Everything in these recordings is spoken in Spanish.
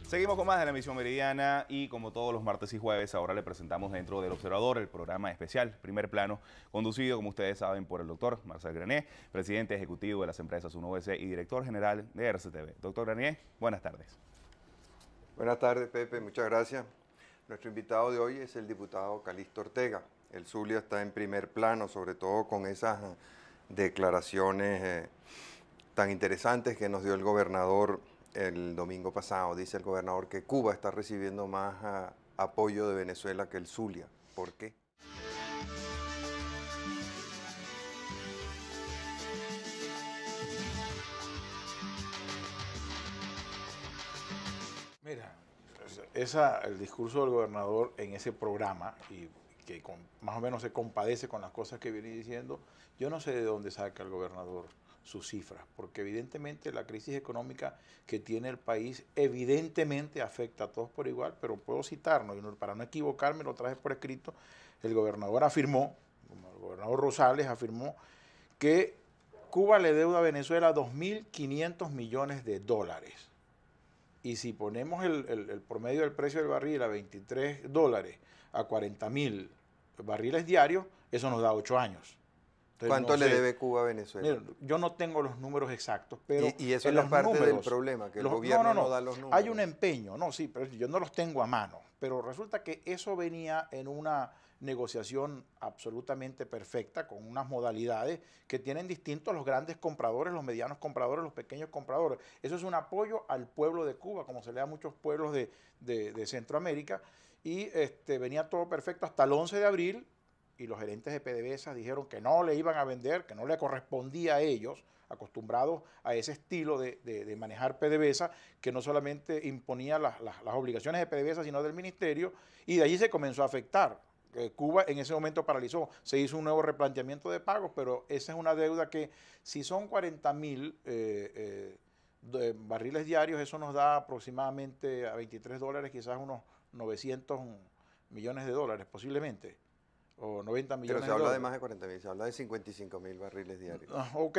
Seguimos con más de la emisión meridiana y como todos los martes y jueves, ahora le presentamos dentro del Observador el programa especial Primer Plano, conducido, como ustedes saben, por el doctor Marcel Granier, presidente ejecutivo de las empresas UNOVC y director general de RCTV. Doctor Granier, buenas tardes. Buenas tardes, Pepe, muchas gracias. Nuestro invitado de hoy es el diputado Calixto Ortega. El Zulia está en primer plano, sobre todo con esas declaraciones tan interesantes que nos dio el gobernador el domingo pasado. Dice el gobernador que Cuba está recibiendo más apoyo de Venezuela que el Zulia. ¿Por qué? Mira, el discurso del gobernador en ese programa, y que más o menos se compadece con las cosas que viene diciendo, yo no sé de dónde saca el gobernador sus cifras, porque evidentemente la crisis económica que tiene el país evidentemente afecta a todos por igual, pero puedo citarnos, y para no equivocarme lo traje por escrito, el gobernador afirmó, como el gobernador Rosales afirmó, que Cuba le deuda a Venezuela 2.500 millones de dólares. Y si ponemos el promedio del precio del barril a $23 a 40.000 barriles diarios, eso nos da 8 años. Entonces, ¿Cuánto le debe Cuba a Venezuela? Mira, yo no tengo los números exactos, pero Y eso en no es los parte números, del problema, que el gobierno no da los números. Hay un empeño, no, sí, pero yo no los tengo a mano. Pero resulta que eso venía en una negociación absolutamente perfecta, con unas modalidades que tienen distintos los grandes compradores, los medianos compradores, los pequeños compradores. Eso es un apoyo al pueblo de Cuba, como se le da a muchos pueblos de Centroamérica, y venía todo perfecto hasta el 11 de abril, y los gerentes de PDVSA dijeron que no le iban a vender, que no le correspondía a ellos, acostumbrados a ese estilo de manejar PDVSA, que no solamente imponía las obligaciones de PDVSA, sino del ministerio, y de allí se comenzó a afectar. Cuba en ese momento paralizó, se hizo un nuevo replanteamiento de pagos, pero esa es una deuda que si son 40.000 barriles diarios, eso nos da aproximadamente a $23, quizás unos 900 millones de dólares posiblemente, o 90 millones de dólares. Pero se habla de más de 40.000, se habla de 55.000 barriles diarios. Ok,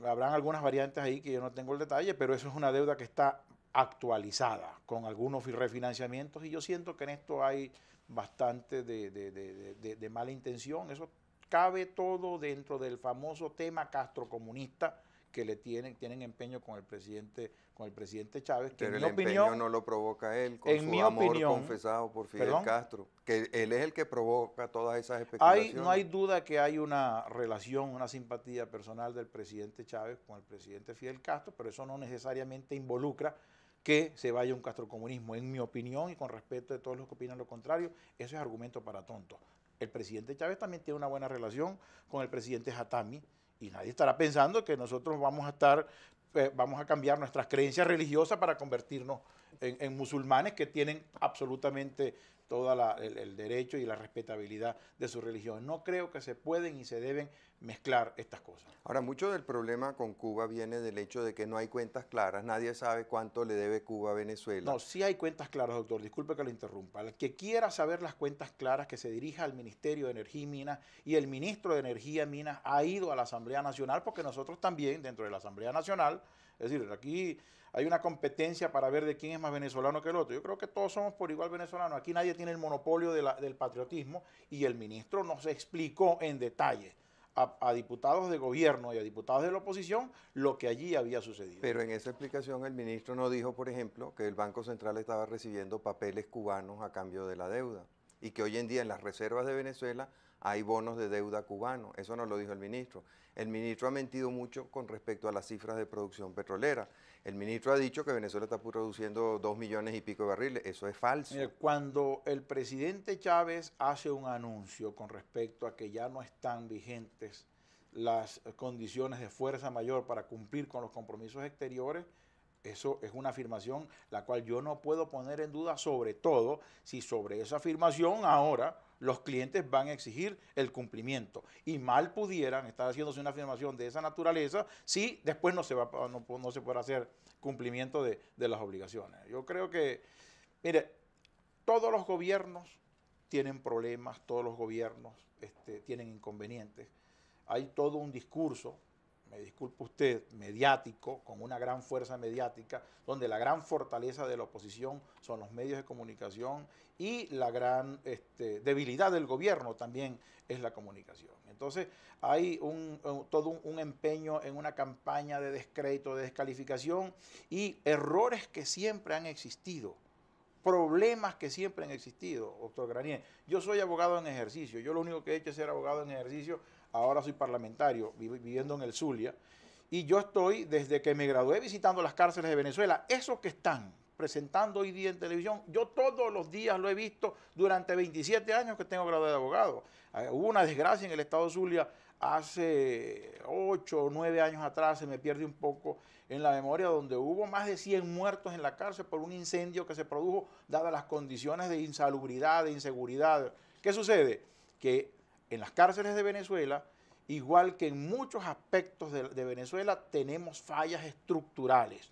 habrán algunas variantes ahí que yo no tengo el detalle, pero eso es una deuda que está actualizada con algunos refinanciamientos, y yo siento que en esto hay bastante de mala intención. Eso cabe todo dentro del famoso tema castrocomunista que le tienen empeño con el presidente Chávez, que Pero en el mi opinión, empeño no lo provoca él con su amor confesado por Fidel Castro, que él es el que provoca todas esas especulaciones. no hay duda que hay una relación, una simpatía personal del presidente Chávez con el presidente Fidel Castro, pero eso no necesariamente involucra que se vaya un castrocomunismo. En mi opinión, y con respeto de todos los que opinan lo contrario, eso es argumento para tontos. El presidente Chávez también tiene una buena relación con el presidente Jatami, y nadie estará pensando que nosotros vamos a cambiar nuestras creencias religiosas para convertirnos en musulmanes que tienen absolutamente todo el derecho y la respetabilidad de su religión. No creo que se pueden y se deben mezclar estas cosas. Ahora, mucho del problema con Cuba viene del hecho de que no hay cuentas claras, nadie sabe cuánto le debe Cuba a Venezuela. No, sí hay cuentas claras, doctor, disculpe que lo interrumpa. El que quiera saber las cuentas claras, que se dirija al Ministerio de Energía y Minas, y el ministro de Energía y Minas ha ido a la Asamblea Nacional, porque nosotros también, dentro de la Asamblea Nacional, es decir, aquí hay una competencia para ver de quién es más venezolano que el otro. Yo creo que todos somos por igual venezolanos. Aquí nadie tiene el monopolio del patriotismo, y el ministro nos explicó en detalle a diputados de gobierno y a diputados de la oposición lo que allí había sucedido. Pero en esa explicación el ministro no dijo, por ejemplo, que el Banco Central estaba recibiendo papeles cubanos a cambio de la deuda y que hoy en día en las reservas de Venezuela hay bonos de deuda cubanos. Eso no lo dijo el ministro. El ministro ha mentido mucho con respecto a las cifras de producción petrolera. El ministro ha dicho que Venezuela está produciendo 2 millones y pico de barriles. Eso es falso. Mire, cuando el presidente Chávez hace un anuncio con respecto a que ya no están vigentes las condiciones de fuerza mayor para cumplir con los compromisos exteriores, eso es una afirmación la cual yo no puedo poner en duda, sobre todo si sobre esa afirmación ahora los clientes van a exigir el cumplimiento. Y mal pudieran estar haciéndose una afirmación de esa naturaleza si después no se podrá hacer cumplimiento de las obligaciones. Yo creo que, mire, todos los gobiernos tienen problemas, todos los gobiernos tienen inconvenientes. Hay todo un discurso me disculpe usted, mediático, con una gran fuerza mediática, donde la gran fortaleza de la oposición son los medios de comunicación y la gran debilidad del gobierno también es la comunicación. Entonces hay todo un empeño en una campaña de descrédito, de descalificación y errores que siempre han existido. Problemas que siempre han existido, doctor Granier. Yo soy abogado en ejercicio, yo lo único que he hecho es ser abogado en ejercicio, ahora soy parlamentario, viviendo en el Zulia, y yo estoy, desde que me gradué, visitando las cárceles de Venezuela. Esos que están presentando hoy día en televisión, yo todos los días lo he visto durante 27 años que tengo grado de abogado. Hubo una desgracia en el estado Zulia hace 8 o 9 años atrás, se me pierde un poco en la memoria, donde hubo más de 100 muertos en la cárcel por un incendio que se produjo dadas las condiciones de insalubridad, de inseguridad. ¿Qué sucede? Que en las cárceles de Venezuela, igual que en muchos aspectos de Venezuela, tenemos fallas estructurales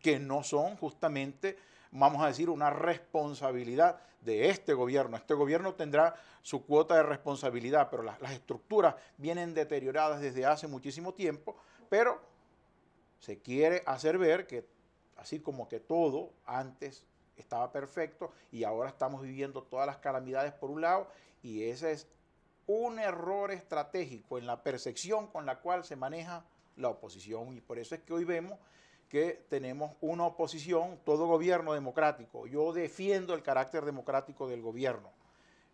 que no son justamente, vamos a decir, una responsabilidad de este gobierno. Este gobierno tendrá su cuota de responsabilidad, pero las estructuras vienen deterioradas desde hace muchísimo tiempo, pero se quiere hacer ver que así como que todo antes estaba perfecto y ahora estamos viviendo todas las calamidades por un lado, y ese es un error estratégico en la percepción con la cual se maneja la oposición, y por eso es que hoy vemos que tenemos una oposición, todo gobierno democrático. Yo defiendo el carácter democrático del gobierno.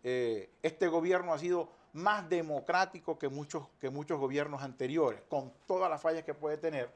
Este gobierno ha sido más democrático que muchos gobiernos anteriores, con todas las fallas que puede tener.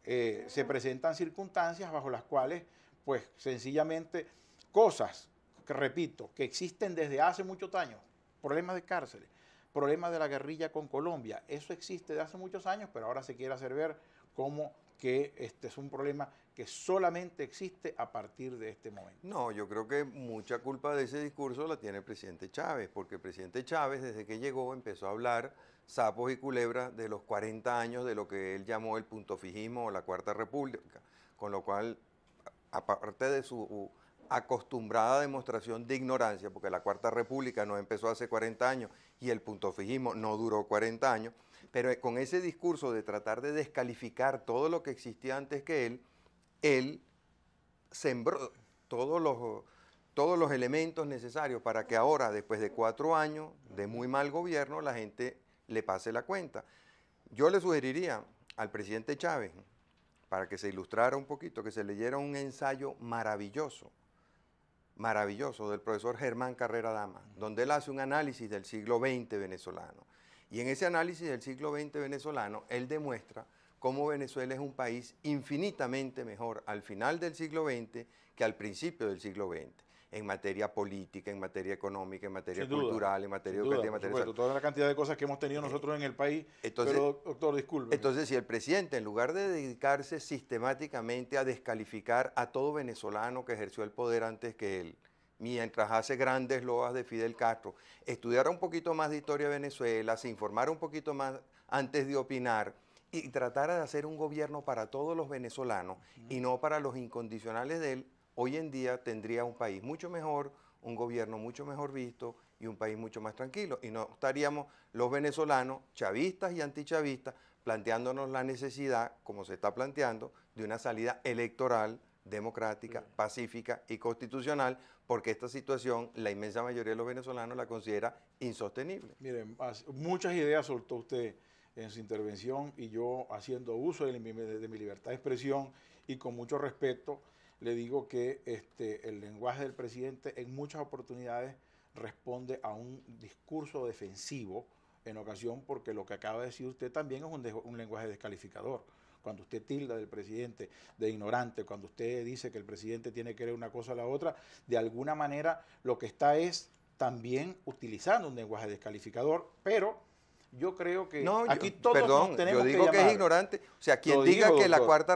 Se presentan circunstancias bajo las cuales, pues sencillamente, cosas, que repito, que existen desde hace muchos años, problemas de cárceles, problemas de la guerrilla con Colombia, eso existe desde hace muchos años, pero ahora se quiere hacer ver como que este es un problema que solamente existe a partir de este momento. No, yo creo que mucha culpa de ese discurso la tiene el presidente Chávez, porque el presidente Chávez, desde que llegó, empezó a hablar sapos y culebras de los 40 años de lo que él llamó el puntofijismo o la Cuarta República, con lo cual, aparte de su acostumbrada demostración de ignorancia, porque la Cuarta República no empezó hace 40 años y el puntofijismo no duró 40 años, pero con ese discurso de tratar de descalificar todo lo que existía antes que él sembró todos los elementos necesarios para que ahora, después de 4 años de muy mal gobierno, la gente le pase la cuenta. Yo le sugeriría al presidente Chávez, para que se ilustrara un poquito, que se leyera un ensayo maravilloso del profesor Germán Carrera Dama, donde él hace un análisis del siglo XX venezolano. Y en ese análisis del siglo XX venezolano, él demuestra cómo Venezuela es un país infinitamente mejor al final del siglo XX que al principio del siglo XX, en materia política, en materia económica, en materia cultural, en materia educativa, en materia social. Toda la cantidad de cosas que hemos tenido nosotros en el país, entonces, pero doctor, disculpe. Entonces, si el presidente, en lugar de dedicarse sistemáticamente a descalificar a todo venezolano que ejerció el poder antes que él, mientras hace grandes loas de Fidel Castro, estudiara un poquito más de historia de Venezuela, se informara un poquito más antes de opinar y tratara de hacer un gobierno para todos los venezolanos y no para los incondicionales de él, hoy en día tendría un país mucho mejor, un gobierno mucho mejor visto y un país mucho más tranquilo. Y no estaríamos los venezolanos, chavistas y antichavistas, planteándonos la necesidad, como se está planteando, de una salida electoral, democrática, pacífica y constitucional, porque esta situación la inmensa mayoría de los venezolanos la considera insostenible. Miren, muchas ideas soltó usted en su intervención y yo, haciendo uso de mi libertad de expresión y con mucho respeto, le digo que el lenguaje del presidente en muchas oportunidades responde a un discurso defensivo en ocasión, porque lo que acaba de decir usted también es un lenguaje descalificador. Cuando usted tilda del presidente de ignorante, cuando usted dice que el presidente tiene que ver una cosa o la otra, de alguna manera lo que está es también utilizando un lenguaje descalificador, pero yo creo que aquí todos nos tenemos que llamar. Yo digo que es ignorante. O sea, quien diga que la Cuarta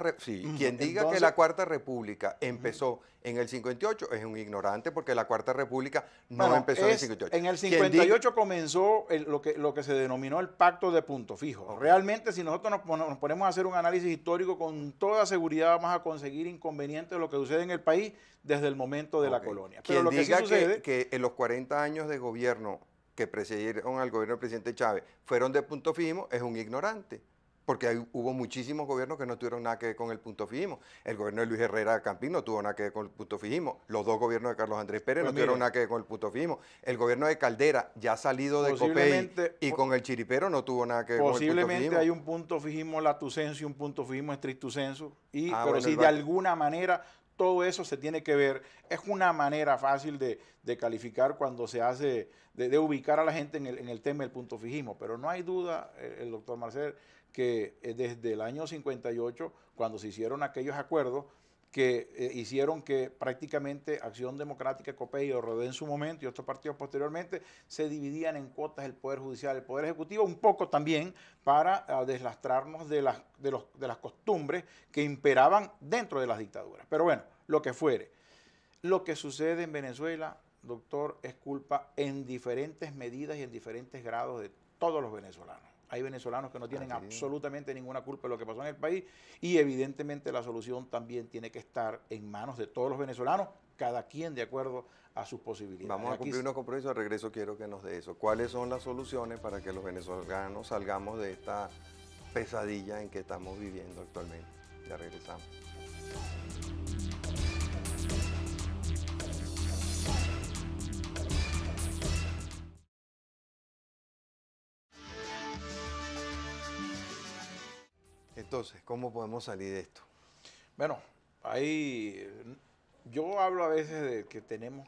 República empezó en el 58 es un ignorante, porque la Cuarta República no empezó en el 58. En el 58 comenzó lo que se denominó el Pacto de Punto Fijo. Okay. Realmente, si nosotros nos ponemos a hacer un análisis histórico, con toda seguridad vamos a conseguir inconvenientes de lo que sucede en el país desde el momento de la colonia. Pero quien diga que en los 40 años de gobierno que precedieron al gobierno del presidente Chávez fueron de puntofijismo es un ignorante. porque hubo muchísimos gobiernos que no tuvieron nada que ver con el punto fijismo. El gobierno de Luis Herrera Campín no tuvo nada que ver con el punto fijismo. Los dos gobiernos de Carlos Andrés Pérez Pues no tuvieron mire, nada que ver con el punto fijismo. El gobierno de Caldera, ya salido de Copey posiblemente, y con el chiripero, no tuvo nada que ver con el punto posiblemente fijismo. hay un punto fijismo latu sensu y un punto fijismo stricto sensu, pero bueno, si de alguna manera todo eso se tiene que ver, es una manera fácil de calificar cuando se hace, de ubicar a la gente en el tema del punto fijismo, pero no hay duda, el doctor Marcel, que desde el año 58, cuando se hicieron aquellos acuerdos que hicieron que prácticamente Acción Democrática, Copey y RD en su momento y otros partidos posteriormente se dividían en cuotas el Poder Judicial, el Poder Ejecutivo, un poco también para deslastrarnos de las costumbres que imperaban dentro de las dictaduras. Pero bueno, lo que fuere. Lo que sucede en Venezuela, doctor, es culpa en diferentes medidas y en diferentes grados de todos los venezolanos. Hay venezolanos que no tienen absolutamente ninguna culpa de lo que pasó en el país y evidentemente la solución también tiene que estar en manos de todos los venezolanos, cada quien de acuerdo a sus posibilidades. Vamos a cumplir unos compromisos, de regreso quiero que nos dé eso. ¿Cuáles son las soluciones para que los venezolanos salgamos de esta pesadilla en que estamos viviendo actualmente? Ya regresamos. Entonces, ¿cómo podemos salir de esto? Bueno, yo hablo a veces de que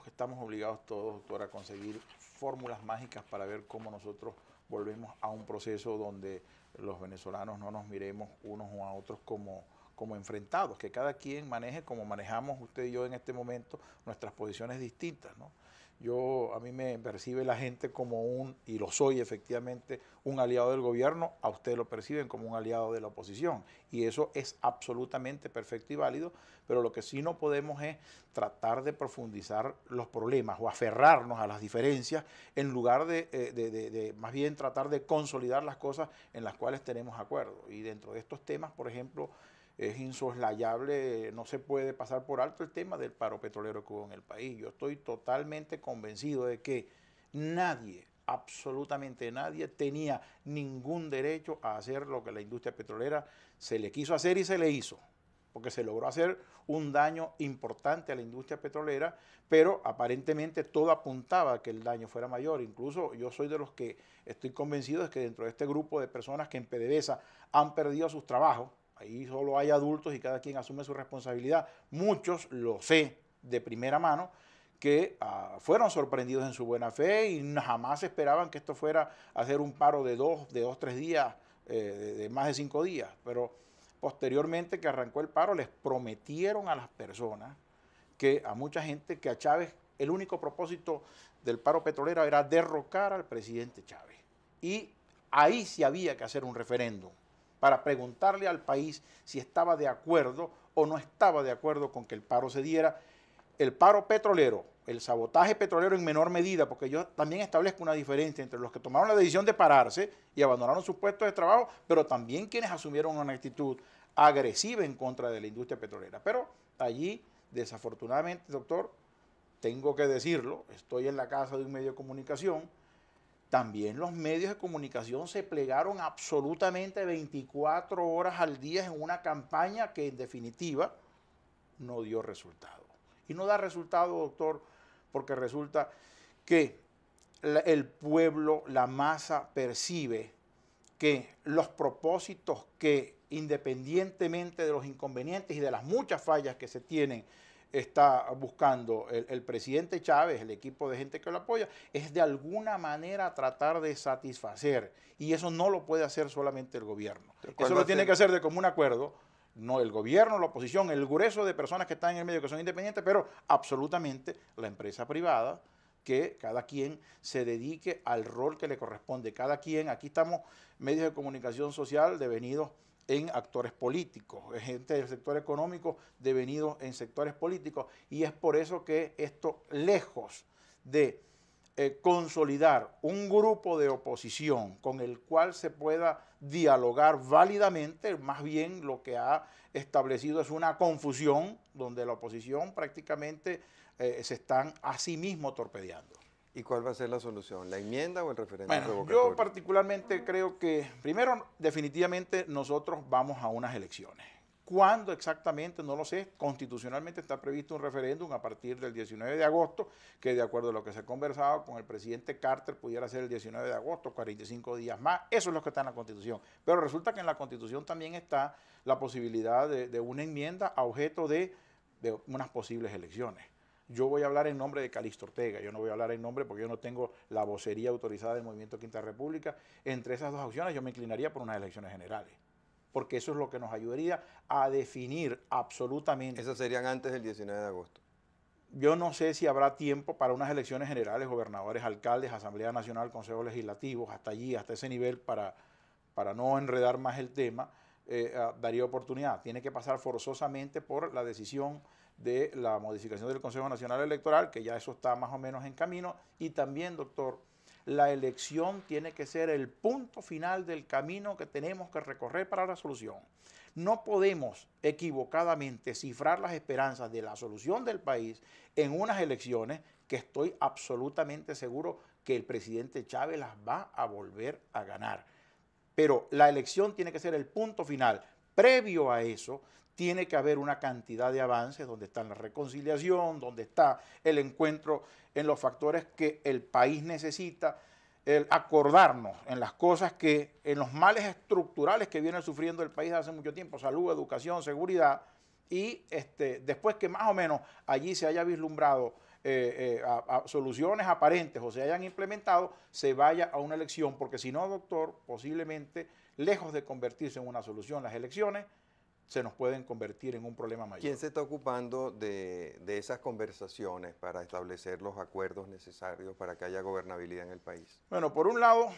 estamos obligados todos, doctor, a conseguir fórmulas mágicas para ver cómo nosotros volvemos a un proceso donde los venezolanos no nos miremos unos a otros como enfrentados, que cada quien maneje como manejamos usted y yo en este momento nuestras posiciones distintas, ¿no? A mí me percibe la gente como y lo soy efectivamente, un aliado del gobierno, a usted lo perciben como un aliado de la oposición. Y eso es absolutamente perfecto y válido, pero lo que sí no podemos es tratar de profundizar los problemas o aferrarnos a las diferencias en lugar de más bien tratar de consolidar las cosas en las cuales tenemos acuerdo. Y dentro de estos temas, por ejemplo, es insoslayable, no se puede pasar por alto el tema del paro petrolero que hubo en el país. Yo estoy totalmente convencido de que nadie, absolutamente nadie, tenía ningún derecho a hacer lo que la industria petrolera se le quiso hacer y se le hizo, porque se logró hacer un daño importante a la industria petrolera, pero aparentemente todo apuntaba a que el daño fuera mayor. Incluso yo soy de los que estoy convencido de que dentro de este grupo de personas que en PDVSA han perdido sus trabajos, ahí solo hay adultos y cada quien asume su responsabilidad. Muchos, lo sé de primera mano, que fueron sorprendidos en su buena fe y jamás esperaban que esto fuera a ser un paro de dos, 3 días, de más de 5 días. Pero posteriormente que arrancó el paro, les prometieron a las personas, a mucha gente, que a Chávez el único propósito del paro petrolero era derrocar al presidente Chávez. Y ahí sí había que hacer un referéndum para preguntarle al país si estaba de acuerdo o no estaba de acuerdo con que el paro se diera. El paro petrolero, el sabotaje petrolero en menor medida, porque yo también establezco una diferencia entre los que tomaron la decisión de pararse y abandonaron sus puestos de trabajo, pero también quienes asumieron una actitud agresiva en contra de la industria petrolera. Pero allí, desafortunadamente, doctor, tengo que decirlo, estoy en la casa de un medio de comunicación, también los medios de comunicación se plegaron absolutamente 24 horas al día en una campaña que en definitiva no dio resultado. Y no da resultado, doctor, porque resulta que el pueblo, la masa, percibe que los propósitos que, independientemente de los inconvenientes y de las muchas fallas que se tienen, está buscando el presidente Chávez, el equipo de gente que lo apoya, es de alguna manera tratar de satisfacer. Y eso no lo puede hacer solamente el gobierno. Eso lo tiene que hacer de común acuerdo, no el gobierno, la oposición, el grueso de personas que están en el medio, que son independientes, pero absolutamente la empresa privada, que cada quien se dedique al rol que le corresponde. Cada quien, aquí estamos medios de comunicación social devenidos en actores políticos, gente del sector económico devenidos en sectores políticos, y es por eso que esto, lejos de consolidar un grupo de oposición con el cual se pueda dialogar válidamente, más bien lo que ha establecido es una confusión donde la oposición prácticamente se están a sí mismo torpedeando. ¿Y cuál va a ser la solución? ¿La enmienda o el referéndum Bueno, revocatorio? yo particularmente creo que, primero, definitivamente nosotros vamos a unas elecciones. ¿Cuándo exactamente? No lo sé. Constitucionalmente está previsto un referéndum a partir del 19 de agosto, que de acuerdo a lo que se ha conversado con el presidente Carter, pudiera ser el 19 de agosto, 45 días más. Eso es lo que está en la Constitución. Pero resulta que en la Constitución también está la posibilidad de una enmienda a objeto de unas posibles elecciones. Yo voy a hablar en nombre de Calixto Ortega, yo no voy a hablar en nombre porque yo no tengo la vocería autorizada del Movimiento Quinta República. Entre esas dos opciones yo me inclinaría por unas elecciones generales, porque eso es lo que nos ayudaría a definir absolutamente. Esas serían antes del 19 de agosto. Yo no sé si habrá tiempo para unas elecciones generales, gobernadores, alcaldes, Asamblea Nacional, Consejos Legislativos, hasta allí, hasta ese nivel, para no enredar más el tema, daría oportunidad. Tiene que pasar forzosamente por la decisión de la modificación del Consejo Nacional Electoral, que ya eso está más o menos en camino, y también, doctor, la elección tiene que ser el punto final del camino que tenemos que recorrer para la solución. No podemos equivocadamente cifrar las esperanzas de la solución del país en unas elecciones que estoy absolutamente seguro que el presidente Chávez las va a volver a ganar. Pero la elección tiene que ser el punto final. Previo a eso, tiene que haber una cantidad de avances donde está la reconciliación, donde está el encuentro en los factores que el país necesita, el acordarnos en las cosas que, en los males estructurales que viene sufriendo el país hace mucho tiempo, salud, educación, seguridad, y después que más o menos allí se haya vislumbrado a soluciones aparentes o se hayan implementado, se vaya a una elección, porque si no, doctor, posiblemente, lejos de convertirse en una solución las elecciones, se nos pueden convertir en un problema mayor. ¿Quién se está ocupando de esas conversaciones para establecer los acuerdos necesarios para que haya gobernabilidad en el país? Bueno, por un lado,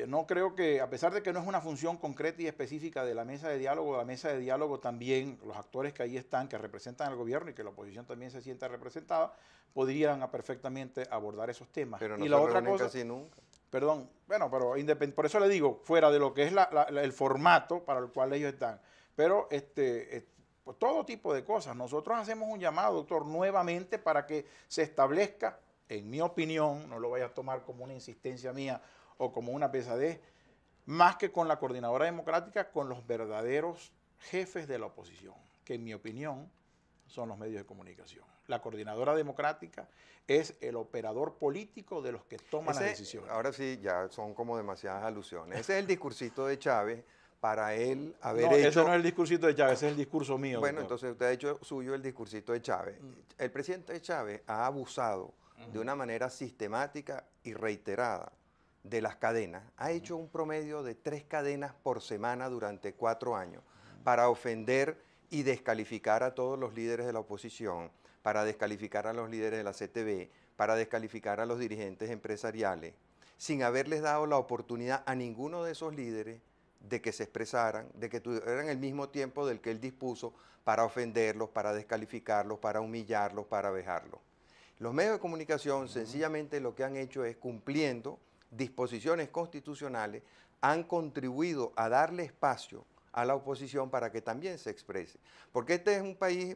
no creo que, a pesar de que no es una función concreta y específica de la mesa de diálogo también, los actores que ahí están, que representan al gobierno y que la oposición también se sienta representada, podrían perfectamente abordar esos temas. Pero no y se la otra reúnen cosa, casi nunca. perdón, bueno, pero por eso le digo, fuera de lo que es el formato para el cual ellos están, pero pues todo tipo de cosas. Nosotros hacemos un llamado, doctor, nuevamente para que se establezca, en mi opinión, no lo vaya a tomar como una insistencia mía o como una pesadez, más que con la coordinadora democrática, con los verdaderos jefes de la oposición, que en mi opinión son los medios de comunicación. La coordinadora democrática es el operador político de los que toman las decisiones. Ahora sí, ya son como demasiadas alusiones. Ese es el discursito de Chávez para él haber no, hecho... ese no es el discursito de Chávez, ese es el discurso mío. Bueno, doctor. entonces usted ha hecho suyo el discursito de Chávez. El presidente Chávez ha abusado de una manera sistemática y reiterada de las cadenas. Ha hecho un promedio de 3 cadenas por semana durante 4 años para ofender y descalificar a todos los líderes de la oposición, para descalificar a los líderes de la CTV, para descalificar a los dirigentes empresariales, sin haberles dado la oportunidad a ninguno de esos líderes de que se expresaran, de que tuvieran el mismo tiempo del que él dispuso para ofenderlos, para descalificarlos, para humillarlos, para vejarlos. Los medios de comunicación sencillamente lo que han hecho es, cumpliendo disposiciones constitucionales, han contribuido a darle espacio a la oposición para que también se exprese. Porque este es un país,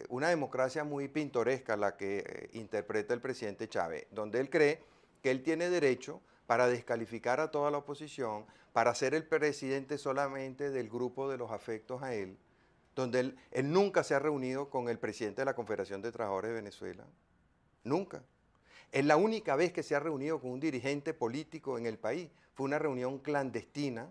una democracia muy pintoresca la que interpreta el presidente Chávez, donde él cree que él tiene derecho para descalificar a toda la oposición, para ser el presidente solamente del grupo de los afectos a él, donde él nunca se ha reunido con el presidente de la Confederación de Trabajadores de Venezuela, nunca. Es la única vez que se ha reunido con un dirigente político en el país. Fue una reunión clandestina,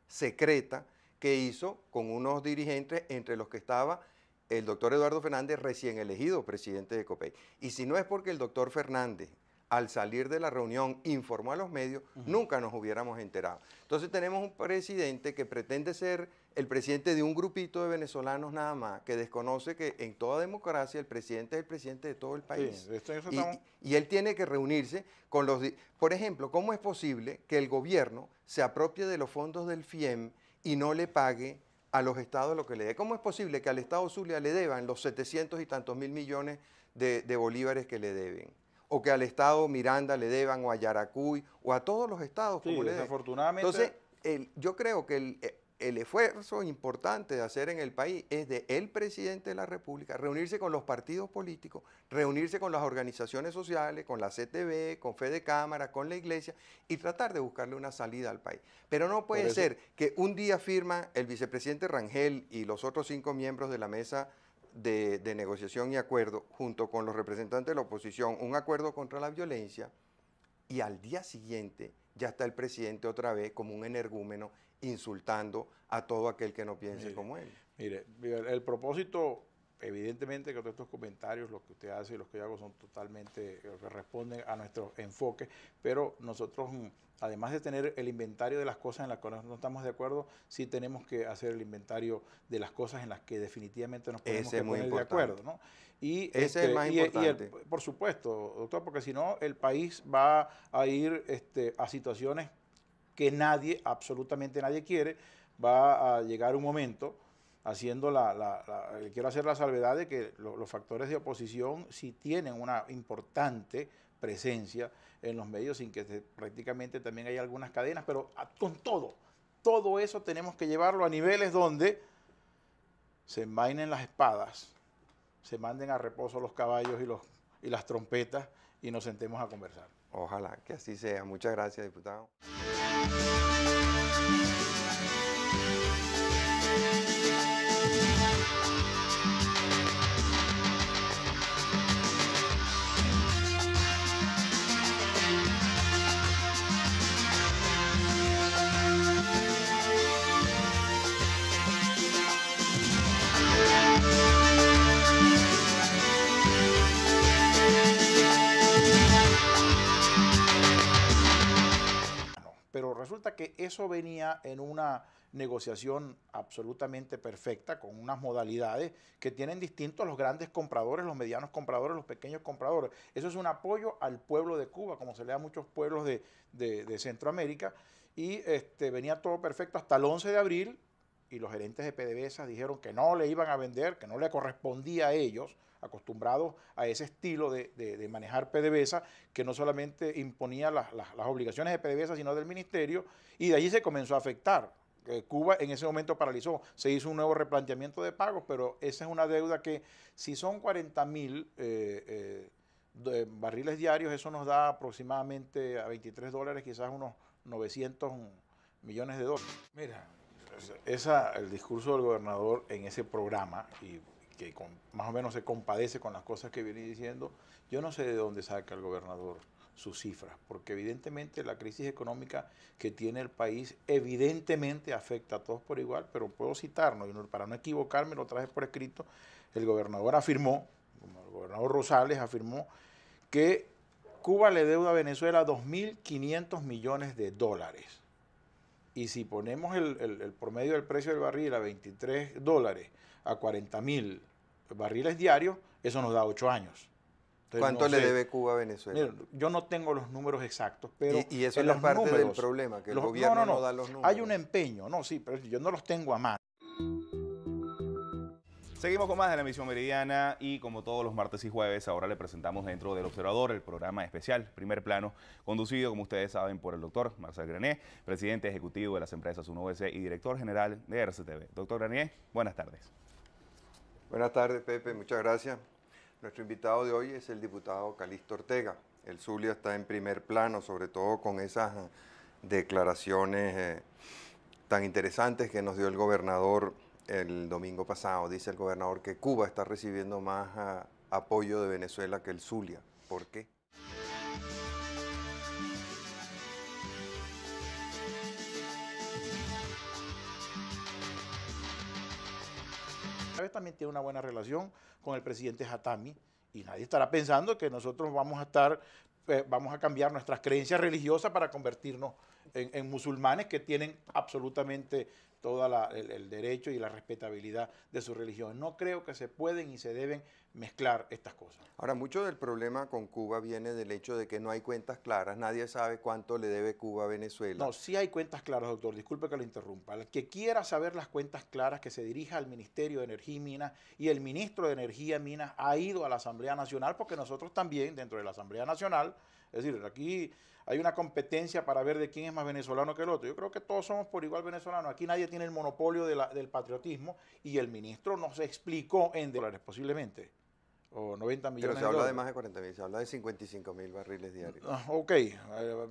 secreta, que hizo con unos dirigentes entre los que estaba el doctor Eduardo Fernández, recién elegido presidente de COPEI. Y si no es porque el doctor Fernández, al salir de la reunión, informó a los medios, nunca nos hubiéramos enterado. Entonces tenemos un presidente que pretende ser el presidente de un grupito de venezolanos nada más, que desconoce que en toda democracia el presidente es el presidente de todo el país. Sí, y él tiene que reunirse con los... Por ejemplo, ¿cómo es posible que el gobierno se apropie de los fondos del FIEM y no le pague a los estados lo que le dé? ¿Cómo es posible que al estado Zulia le deban los 700 y tantos mil millones de bolívares que le deben? O que al estado Miranda le deban, o a Yaracuy, o a todos los estados, como le deben. Desafortunadamente. Entonces, yo creo que el esfuerzo importante de hacer en el país es de el presidente de la República reunirse con los partidos políticos, reunirse con las organizaciones sociales, con la CTV, con Fede Cámara, con la Iglesia y tratar de buscarle una salida al país. Pero no puede ser que un día firma el vicepresidente Rangel y los otros 5 miembros de la mesa de negociación y acuerdo, junto con los representantes de la oposición, un acuerdo contra la violencia, y al día siguiente ya está el presidente otra vez como un energúmeno insultando a todo aquel que no piense como él. Mire, el propósito, evidentemente que todos estos comentarios, los que usted hace y los que yo hago son totalmente, que responden a nuestro enfoque, pero nosotros, además de tener el inventario de las cosas en las que no estamos de acuerdo, sí tenemos que hacer el inventario de las cosas en las que definitivamente nos podemos poner de acuerdo, ¿no? Y ese es el más importante. Por supuesto, doctor, porque si no, el país va a ir a situaciones que nadie, absolutamente nadie quiere. Va a llegar un momento, quiero hacer la salvedad de que los factores de oposición sí tienen una importante presencia en los medios, sin que prácticamente también hay algunas cadenas, pero con todo eso tenemos que llevarlo a niveles donde se envainen las espadas, se manden a reposo los caballos y las trompetas y nos sentemos a conversar. Ojalá que así sea. Muchas gracias, diputado. Pero resulta que eso venía en una negociación absolutamente perfecta, con unas modalidades que tienen distintos los grandes compradores, los medianos compradores, los pequeños compradores. Eso es un apoyo al pueblo de Cuba, como se le da a muchos pueblos de Centroamérica, y venía todo perfecto hasta el 11 de abril, y los gerentes de PDVSA dijeron que no le iban a vender, que no le correspondía a ellos, acostumbrados a ese estilo de manejar PDVSA, que no solamente imponía las obligaciones de PDVSA, sino del ministerio, y de allí se comenzó a afectar. Cuba en ese momento paralizó, se hizo un nuevo replanteamiento de pagos, pero esa es una deuda que si son 40,000 barriles diarios, eso nos da aproximadamente a $23, quizás unos 900 millones de dólares. Mira, el discurso del gobernador en ese programa, y que más o menos se compadece con las cosas que viene diciendo, yo no sé de dónde saca el gobernador sus cifras, porque evidentemente la crisis económica que tiene el país evidentemente afecta a todos por igual, pero puedo citarnos, y para no equivocarme lo traje por escrito, el gobernador afirmó, como el gobernador Rosales afirmó, que Cuba le deuda a Venezuela 2.500 millones de dólares. Y si ponemos el promedio del precio del barril a $23, a 40,000 barriles diarios, eso nos da 8 años. Entonces, ¿cuánto le debe Cuba a Venezuela? Mira, yo no tengo los números exactos, pero y eso es parte del problema, que el gobierno no da los números. Hay un empeño, sí, pero yo no los tengo a mano. Seguimos con más de la emisión meridiana y como todos los martes y jueves, ahora le presentamos dentro del Observador el programa especial Primer Plano, conducido, como ustedes saben, por el doctor Marcel Grané, presidente ejecutivo de las empresas UNOVC y director general de RCTV. Doctor Grané, buenas tardes. Buenas tardes, Pepe, muchas gracias. Nuestro invitado de hoy es el diputado Calixto Ortega. El Zulia está en primer plano, sobre todo con esas declaraciones tan interesantes que nos dio el gobernador el domingo pasado. Dice el gobernador que Cuba está recibiendo más apoyo de Venezuela que el Zulia. ¿Por qué? Chávez también tiene una buena relación con el presidente Jatami y nadie estará pensando que nosotros vamos a cambiar nuestras creencias religiosas para convertirnos en musulmanes que tienen absolutamente todo el derecho y la respetabilidad de su religión. No creo que se pueden y se deben mezclar estas cosas. Ahora, mucho del problema con Cuba viene del hecho de que no hay cuentas claras. Nadie sabe cuánto le debe Cuba a Venezuela. No, sí hay cuentas claras, doctor. Disculpe que lo interrumpa. El que quiera saber las cuentas claras, que se dirija al Ministerio de Energía y Minas, y el ministro de Energía y Minas ha ido a la Asamblea Nacional, porque nosotros también, dentro de la Asamblea Nacional, es decir, aquí hay una competencia para ver de quién es más venezolano que el otro. Yo creo que todos somos por igual venezolanos. Aquí nadie tiene tiene el monopolio del patriotismo y el ministro no se explicó en dólares posiblemente, o 90 millones Pero se de habla de dólares. más de 40.000, se habla de 55.000 barriles diarios. Ok,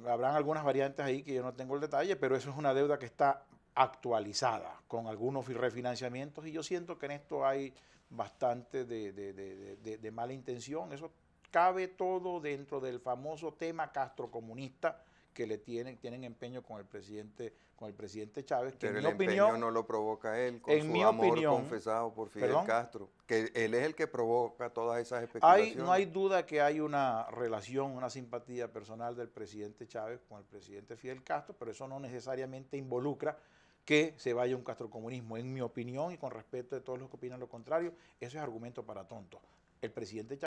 habrán algunas variantes ahí que yo no tengo el detalle, pero eso es una deuda que está actualizada con algunos refinanciamientos y yo siento que en esto hay bastante de mala intención. Eso cabe todo dentro del famoso tema castrocomunista que tienen empeño con el presidente Chávez, que Pero en el mi empeño opinión, no lo provoca él con en su mi amor opinión, confesado por Fidel perdón, Castro, que él es el que provoca todas esas no especulaciones. hay duda que hay una relación, una simpatía personal del presidente Chávez con el presidente Fidel Castro, pero eso no necesariamente involucra que se vaya a un castrocomunismo. En mi opinión y con respeto de todos los que opinan lo contrario, eso es argumento para tontos. El presidente Chávez